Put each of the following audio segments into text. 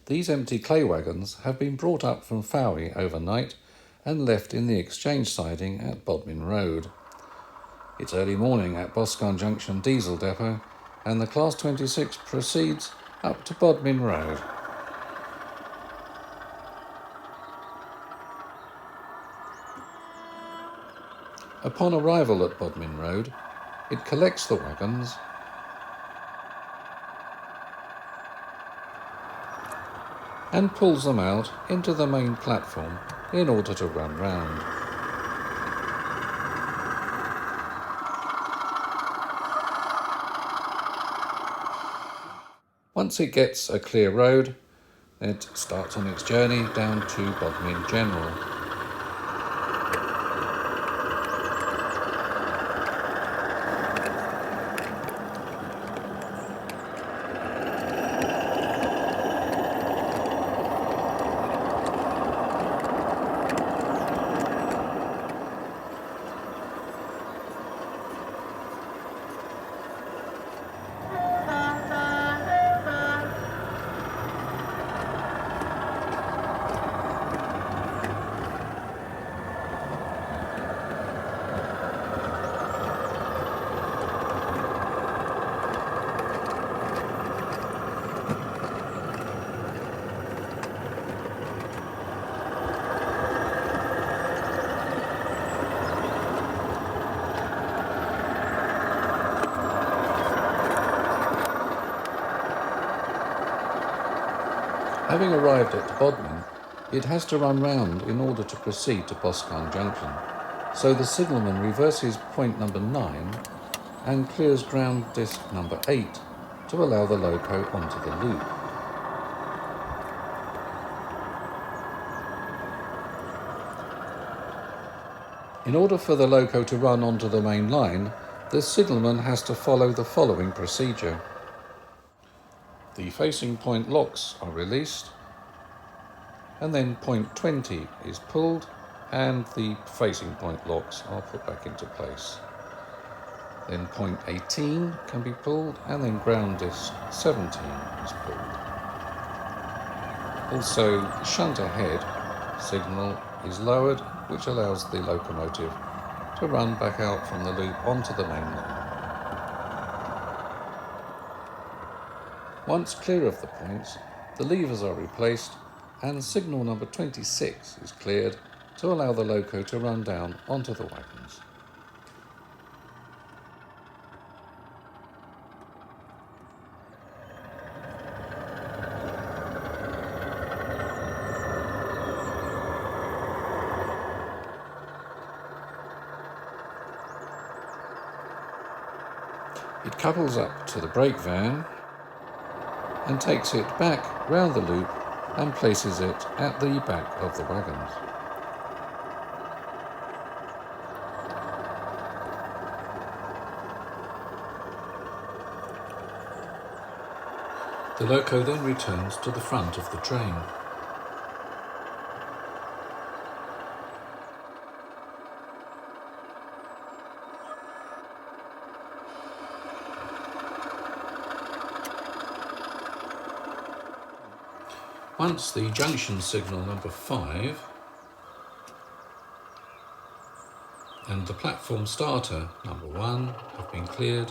These empty clay wagons have been brought up from Fowey overnight and left in the exchange siding at Bodmin Road. It's early morning at Boscarn Junction Diesel Depot, and the Class 26 proceeds up to Bodmin Road. Upon arrival at Bodmin Road, it collects the wagons and pulls them out into the main platform in order to run round. Once it gets a clear road, it starts on its journey down to Bodmin General. Having arrived at Bodmin, it has to run round in order to proceed to Boscarn Junction, so the signalman reverses point number 9 and clears ground disc number 8 to allow the loco onto the loop. In order for the loco to run onto the main line, the signalman has to follow the following procedure. The facing point locks are released, and then point 20 is pulled and the facing point locks are put back into place. Then point 18 can be pulled, and then ground disc 17 is pulled. Also, the shunt ahead signal is lowered, which allows the locomotive to run back out from the loop onto the main line. Once clear of the points, the levers are replaced and signal number 26 is cleared to allow the loco to run down onto the wagons. It couples up to the brake van and takes it back round the loop and places it at the back of the wagons. The loco then returns to the front of the train. Once the junction signal number 5 and the platform starter number 1 have been cleared,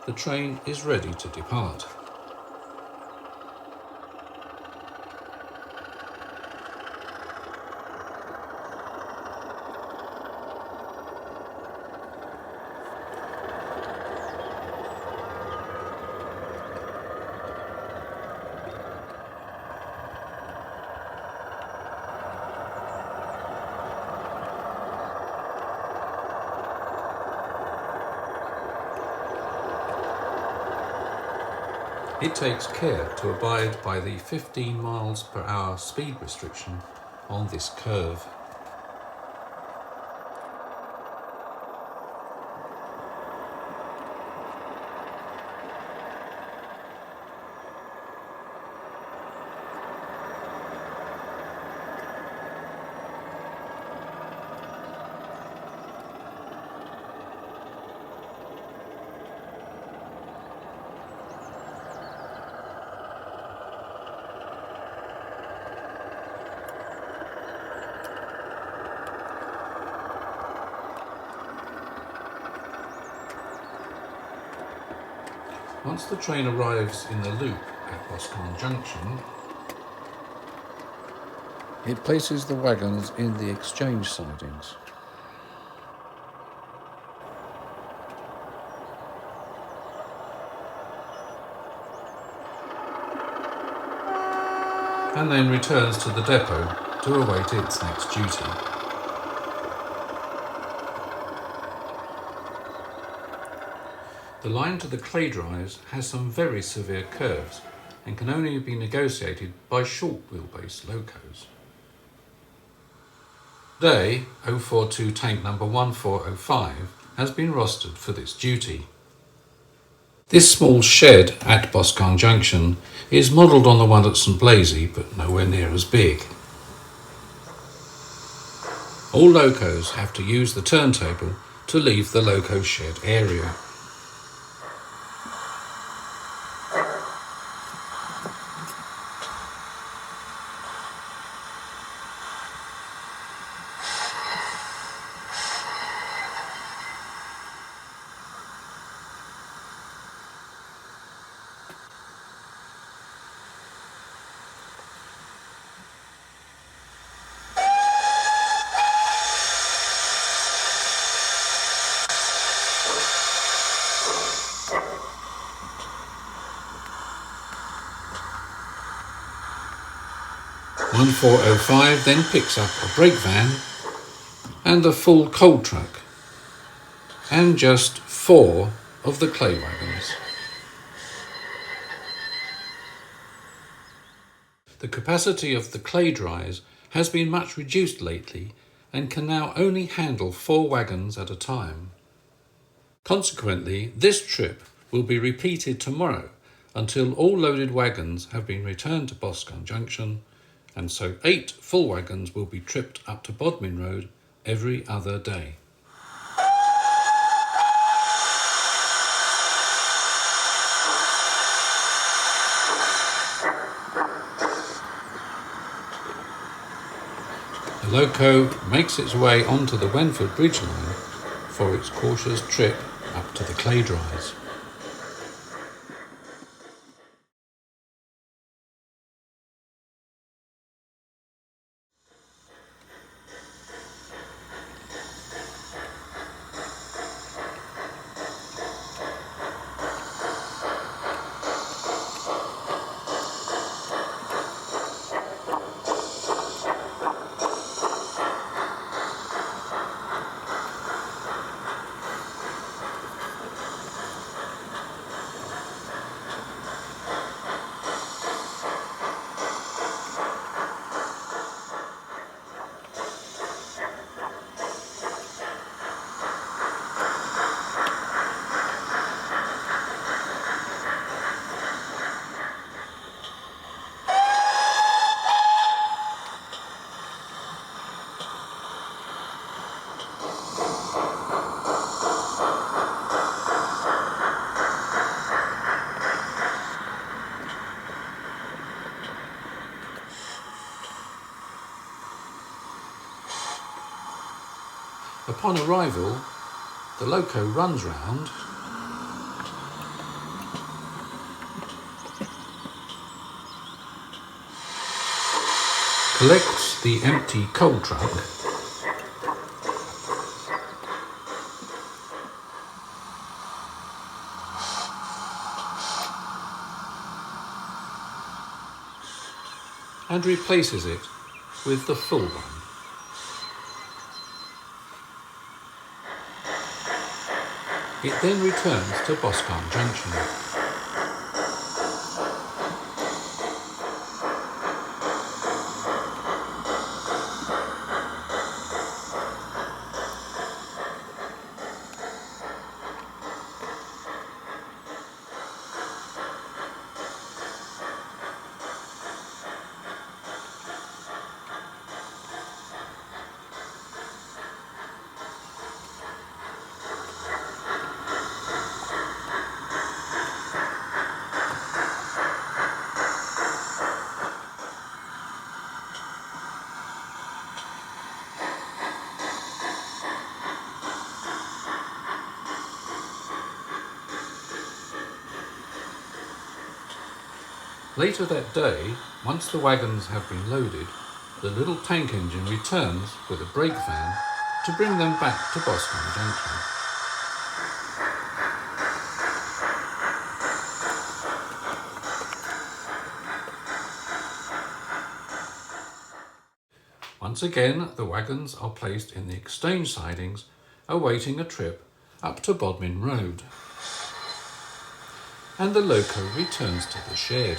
the train is ready to depart. It takes care to abide by the 15 miles per hour speed restriction on this curve. Once the train arrives in the loop at Bodmin Junction, it places the wagons in the exchange sidings. And then returns to the depot to await its next duty. The line to the clay dryers has some very severe curves and can only be negotiated by short wheelbase locos. Today, 042 tank number 1405 has been rostered for this duty. This small shed at Bodmin Junction is modelled on the one at St Blaise, but nowhere near as big. All locos have to use the turntable to leave the loco shed area. The 1405 then picks up a brake van and a full coal truck and just 4 of the clay wagons. The capacity of the clay dryers has been much reduced lately and can now only handle 4 wagons at a time. Consequently, this trip will be repeated tomorrow until all loaded wagons have been returned to Bodmin Junction, and so 8 full wagons will be tripped up to Bodmin Road every other day. The loco makes its way onto the Wenford Bridge line for its cautious trip up to the clay dryers. Upon arrival, the loco runs round collects the empty coal truck and replaces it with the full one. It then returns to Bodmin Junction. Later that day, once the wagons have been loaded, the little tank engine returns with a brake van to bring them back to Bodmin Junction. Once again, the wagons are placed in the exchange sidings, awaiting a trip up to Bodmin Road. And the loco returns to the shed.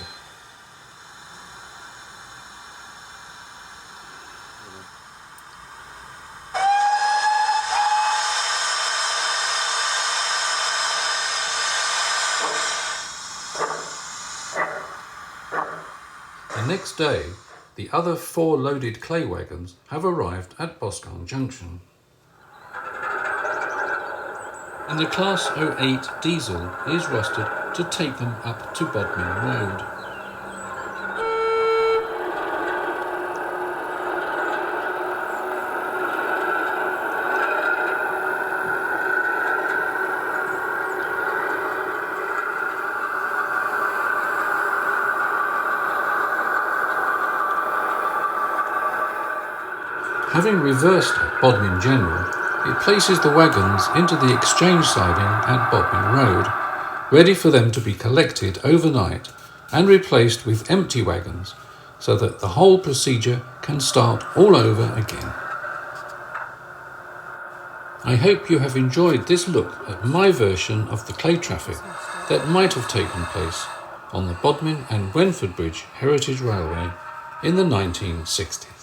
The next day, the other 4 loaded clay wagons have arrived at Bodmin Junction. And the Class 08 diesel is rusted to take them up to Bodmin Road. Having reversed at Bodmin General, it places the wagons into the exchange siding at Bodmin Road, ready for them to be collected overnight and replaced with empty wagons, so that the whole procedure can start all over again. I hope you have enjoyed this look at my version of the clay traffic that might have taken place on the Bodmin and Wenford Heritage Rly in the 1960s.